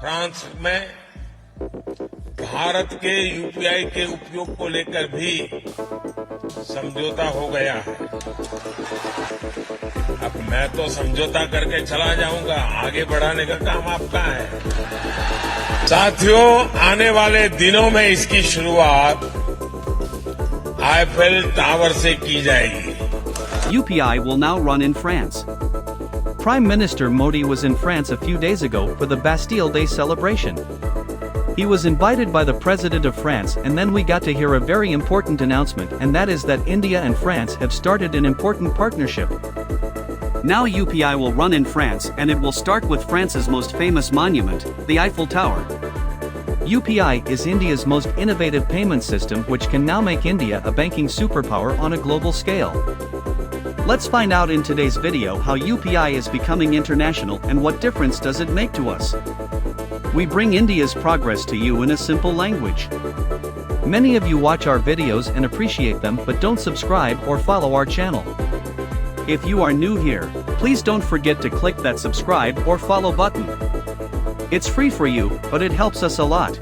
France में भारत के UPI के उपयोग को लेकर भी समझौता हो गया है। अब मैं तो समझौता करके चला जाऊंगा, आगे बढ़ाने का काम आपका है। साथियों, आने वाले दिनों में इसकी शुरुआत आईफेल टावर से की जाएगी। UPI will now run in France. Prime Minister Modi was in France a few days ago for the Bastille Day celebration. He was invited by the President of France, and then we got to hear a very important announcement, and that is that India and France have started an important partnership. Now UPI will run in France, and it will start with France's most famous monument, the Eiffel Tower. UPI is India's most innovative payment system, which can now make India a banking superpower on a global scale. Let's find out in today's video how UPI is becoming international and what difference does it make to us. We bring India's progress to you in a simple language. Many of you watch our videos and appreciate them but don't subscribe or follow our channel. If you are new here, please don't forget to click that subscribe or follow button. It's free for you, but it helps us a lot.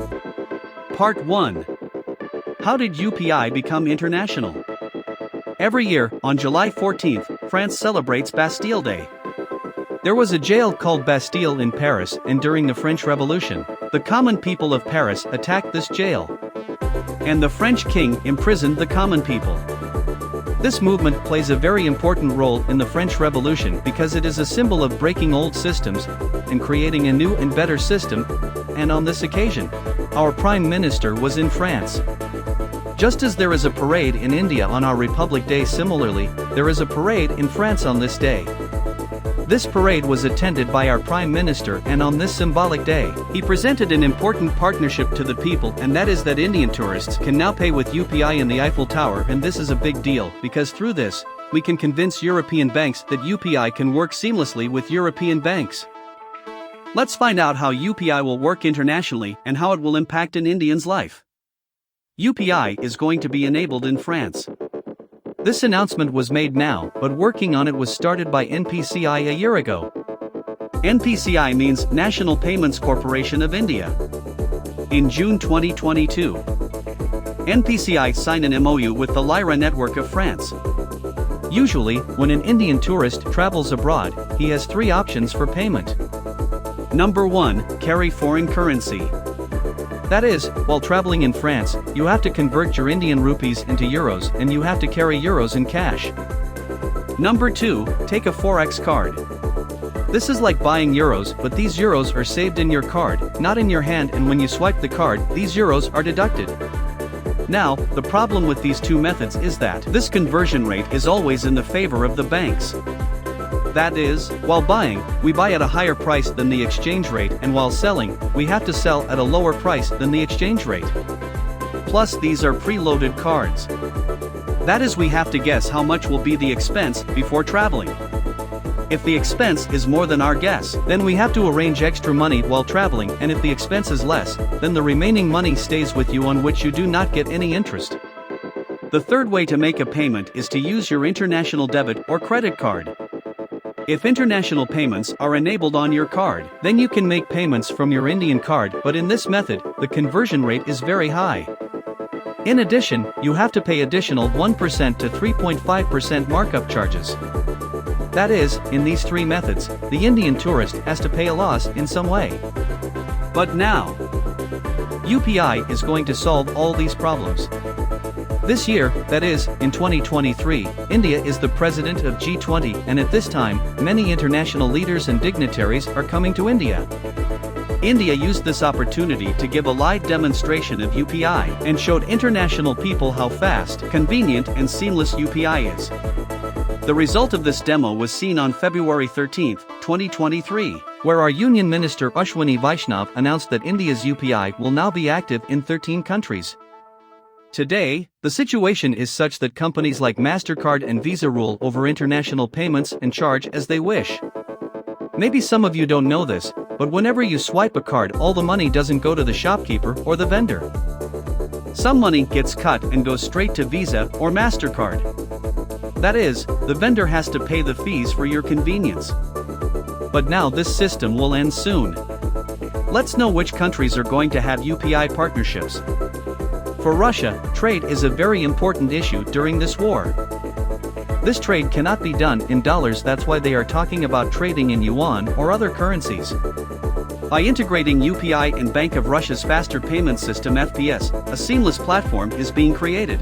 Part 1. How did UPI become international? Every year, on July 14th, France celebrates Bastille Day. There was a jail called Bastille in Paris, and during the French Revolution, the common people of Paris attacked this jail. And the French king imprisoned the common people. This movement plays a very important role in the French Revolution because it is a symbol of breaking old systems and creating a new and better system, and on this occasion, our Prime Minister was in France. Just as there is a parade in India on our Republic Day, similarly, there is a parade in France on this day. This parade was attended by our Prime Minister, and on this symbolic day, he presented an important partnership to the people, and that is that Indian tourists can now pay with UPI in the Eiffel Tower, and this is a big deal, because through this, we can convince European banks that UPI can work seamlessly with European banks. Let's find out how UPI will work internationally and how it will impact an Indian's life. UPI is going to be enabled in France. This announcement was made now, but working on it was started by NPCI a year ago. NPCI means National Payments Corporation of India. In June 2022, NPCI signed an MOU with the Lyra network of France. Usually, when an Indian tourist travels abroad, he has three options for payment. Number 1, carry foreign currency. That is, while traveling in France, you have to convert your Indian rupees into euros, and you have to carry euros in cash. Number 2, take a Forex card. This is like buying euros, but these euros are saved in your card, not in your hand, and when you swipe the card, these euros are deducted. Now, the problem with these two methods is that this conversion rate is always in the favor of the banks. That is, while buying, we buy at a higher price than the exchange rate, and while selling, we have to sell at a lower price than the exchange rate. Plus, these are preloaded cards. That is, we have to guess how much will be the expense before traveling. If the expense is more than our guess, then we have to arrange extra money while traveling, and if the expense is less, then the remaining money stays with you, on which you do not get any interest. The third way to make a payment is to use your international debit or credit card. If international payments are enabled on your card, then you can make payments from your Indian card, but in this method, the conversion rate is very high. In addition, you have to pay additional 1% to 3.5% markup charges. That is, in these three methods, the Indian tourist has to pay a loss in some way. But now, UPI is going to solve all these problems. This year, that is, in 2023, India is the president of G20, and at this time, many international leaders and dignitaries are coming to India. India used this opportunity to give a live demonstration of UPI and showed international people how fast, convenient, and seamless UPI is. The result of this demo was seen on February 13, 2023, where our Union Minister Ashwini Vaishnav announced that India's UPI will now be active in 13 countries. Today, the situation is such that companies like MasterCard and Visa rule over international payments and charge as they wish. Maybe some of you don't know this, but whenever you swipe a card, all the money doesn't go to the shopkeeper or the vendor. Some money gets cut and goes straight to Visa or MasterCard. That is, the vendor has to pay the fees for your convenience. But now this system will end soon. Let's know which countries are going to have UPI partnerships. For Russia, trade is a very important issue during this war. This trade cannot be done in dollars, that's why they are talking about trading in yuan or other currencies. By integrating UPI and Bank of Russia's faster payment system FPS, a seamless platform is being created.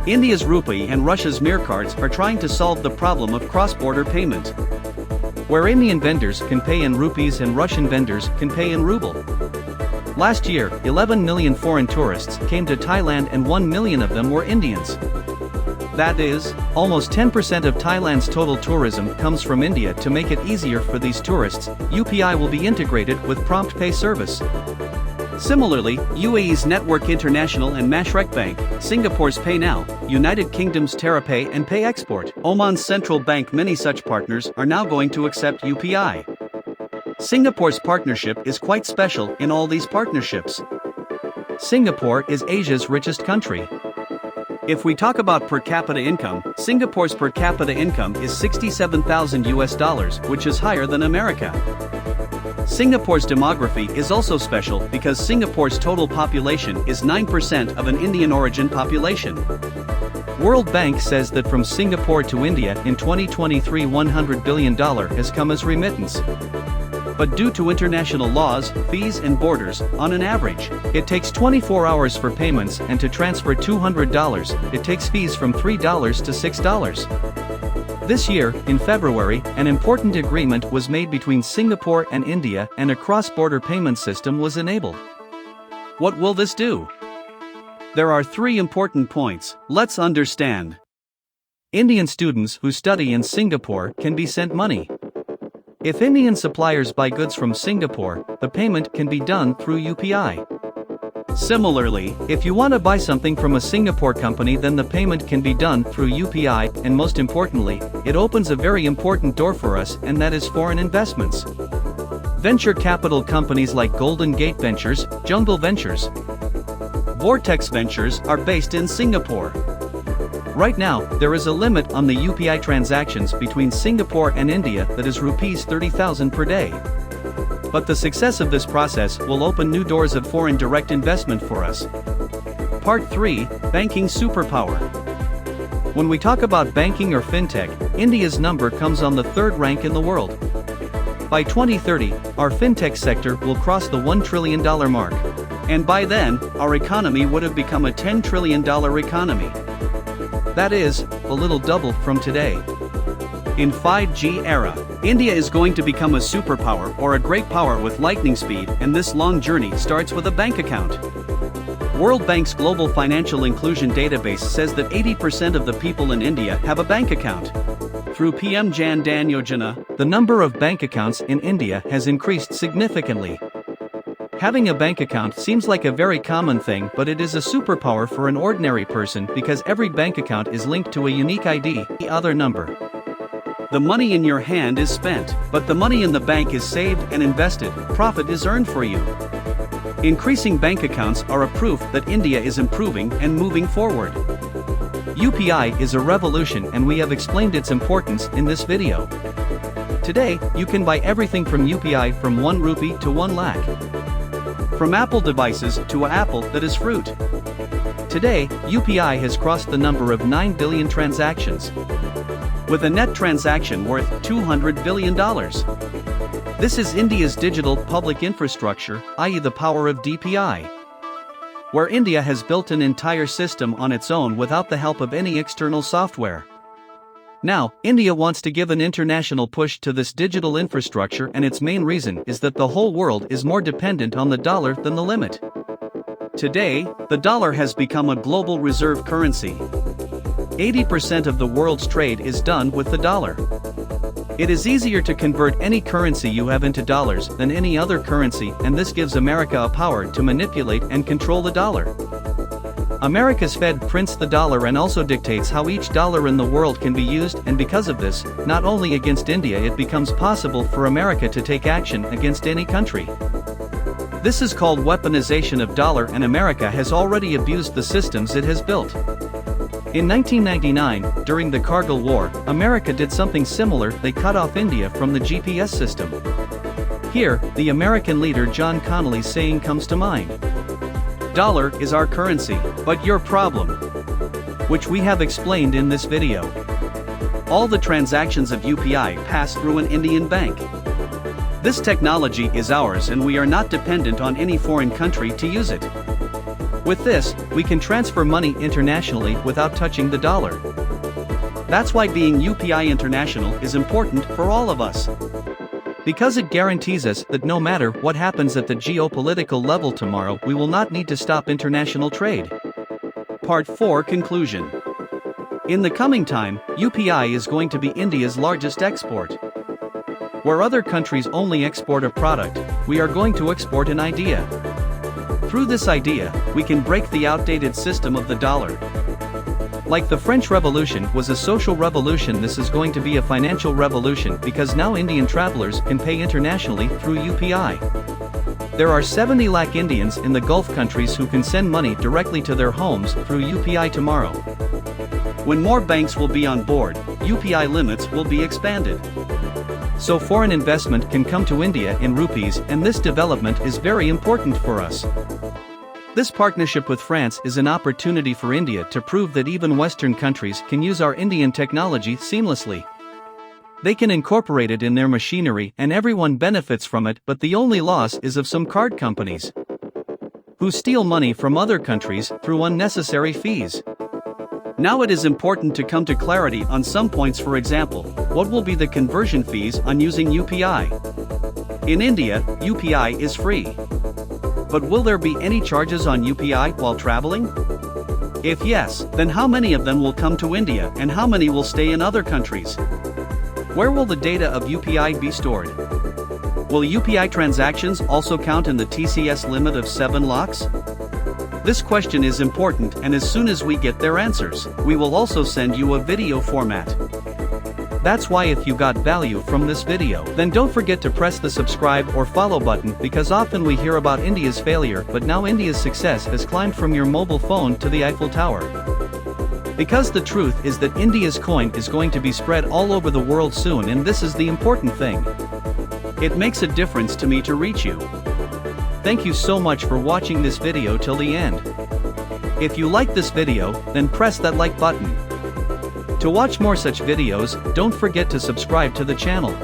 India's rupee and Russia's Mir cards are trying to solve the problem of cross-border payment, where Indian vendors can pay in rupees and Russian vendors can pay in ruble. Last year, 11 million foreign tourists came to Thailand and 1 million of them were Indians. That is, almost 10% of Thailand's total tourism comes from India. To make it easier for these tourists, UPI will be integrated with prompt pay service. Similarly, UAE's Network International and Mashreq Bank, Singapore's Pay Now, United Kingdom's TerraPay and Pay Export, Oman's Central Bank, many such partners are now going to accept UPI. Singapore's partnership is quite special in all these partnerships. Singapore is Asia's richest country. If we talk about per capita income, Singapore's per capita income is $67,000, which is higher than America. Singapore's demography is also special because Singapore's total population is 9% of an Indian origin population. World Bank says that from Singapore to India in 2023 $100 billion has come as remittance. But due to international laws, fees and borders, on an average, it takes 24 hours for payments, and to transfer $200, it takes fees from $3 to $6. This year, in February, an important agreement was made between Singapore and India and a cross-border payment system was enabled. What will this do? There are 3 important points. Let's understand. Indian students who study in Singapore can be sent money. If Indian suppliers buy goods from Singapore, the payment can be done through UPI. Similarly, if you want to buy something from a Singapore company, then the payment can be done through UPI, and most importantly, it opens a very important door for us, and that is foreign investments. Venture capital companies like Golden Gate Ventures, Jungle Ventures, Vortex Ventures are based in Singapore. Right now, there is a limit on the UPI transactions between Singapore and India that is rupees 30,000 per day. But the success of this process will open new doors of foreign direct investment for us. Part 3, Banking Superpower. When we talk about banking or fintech, India's number comes on the 3rd rank in the world. By 2030, our fintech sector will cross the $1 trillion mark. And by then, our economy would have become a $10 trillion economy. That is, a little double from today. In 5G era, India is going to become a superpower or a great power with lightning speed, and this long journey starts with a bank account. World Bank's Global Financial Inclusion Database says that 80% of the people in India have a bank account. Through PM Jan Dhan Yojana, the number of bank accounts in India has increased significantly. Having a bank account seems like a very common thing, but it is a superpower for an ordinary person because every bank account is linked to a unique ID, the other number. The money in your hand is spent, but the money in the bank is saved and invested, profit is earned for you. Increasing bank accounts are a proof that India is improving and moving forward. UPI is a revolution, and we have explained its importance in this video. Today, you can buy everything from UPI from 1 rupee to 1 lakh. From Apple devices to an apple that is fruit. Today, UPI has crossed the number of 9 billion transactions, with a net transaction worth $200 billion. This is India's digital public infrastructure, i.e. the power of DPI, where India has built an entire system on its own without the help of any external software. Now, India wants to give an international push to this digital infrastructure, and its main reason is that the whole world is more dependent on the dollar than the limit. Today, the dollar has become a global reserve currency. 80% of the world's trade is done with the dollar. It is easier to convert any currency you have into dollars than any other currency, and this gives America a power to manipulate and control the dollar. America's Fed prints the dollar and also dictates how each dollar in the world can be used, and because of this, not only against India, it becomes possible for America to take action against any country. This is called weaponization of dollar, and America has already abused the systems it has built. In 1999, during the Kargil War, America did something similar. They cut off India from the GPS system. Here, the American leader John Connolly's saying comes to mind. Dollar is our currency, but your problem. Which we have explained in this video. All the transactions of UPI pass through an Indian bank. This technology is ours and we are not dependent on any foreign country to use it. With this, we can transfer money internationally without touching the dollar. That's why being UPI international is important for all of us. Because it guarantees us that no matter what happens at the geopolitical level tomorrow, we will not need to stop international trade. Part 4 Conclusion. In the coming time, UPI is going to be India's largest export. Where other countries only export a product, we are going to export an idea. Through this idea, we can break the outdated system of the dollar. Like the French Revolution was a social revolution, this is going to be a financial revolution because now Indian travelers can pay internationally through UPI. There are 70 lakh Indians in the Gulf countries who can send money directly to their homes through UPI tomorrow. When more banks will be on board, UPI limits will be expanded. So foreign investment can come to India in rupees, and this development is very important for us. This partnership with France is an opportunity for India to prove that even Western countries can use our Indian technology seamlessly. They can incorporate it in their machinery and everyone benefits from it, but the only loss is of some card companies who steal money from other countries through unnecessary fees. Now it is important to come to clarity on some points. For example, what will be the conversion fees on using UPI? In India, UPI is free. But will there be any charges on UPI while traveling? If yes, then how many of them will come to India and how many will stay in other countries? Where will the data of UPI be stored? Will UPI transactions also count in the TCS limit of 7 lakhs? This question is important, and as soon as we get their answers, we will also send you a video format. That's why if you got value from this video, then don't forget to press the subscribe or follow button, because often we hear about India's failure, but now India's success has climbed from your mobile phone to the Eiffel Tower. Because the truth is that India's coin is going to be spread all over the world soon, and this is the important thing. It makes a difference to me to reach you. Thank you so much for watching this video till the end. If you like this video, then press that like button. To watch more such videos, don't forget to subscribe to the channel.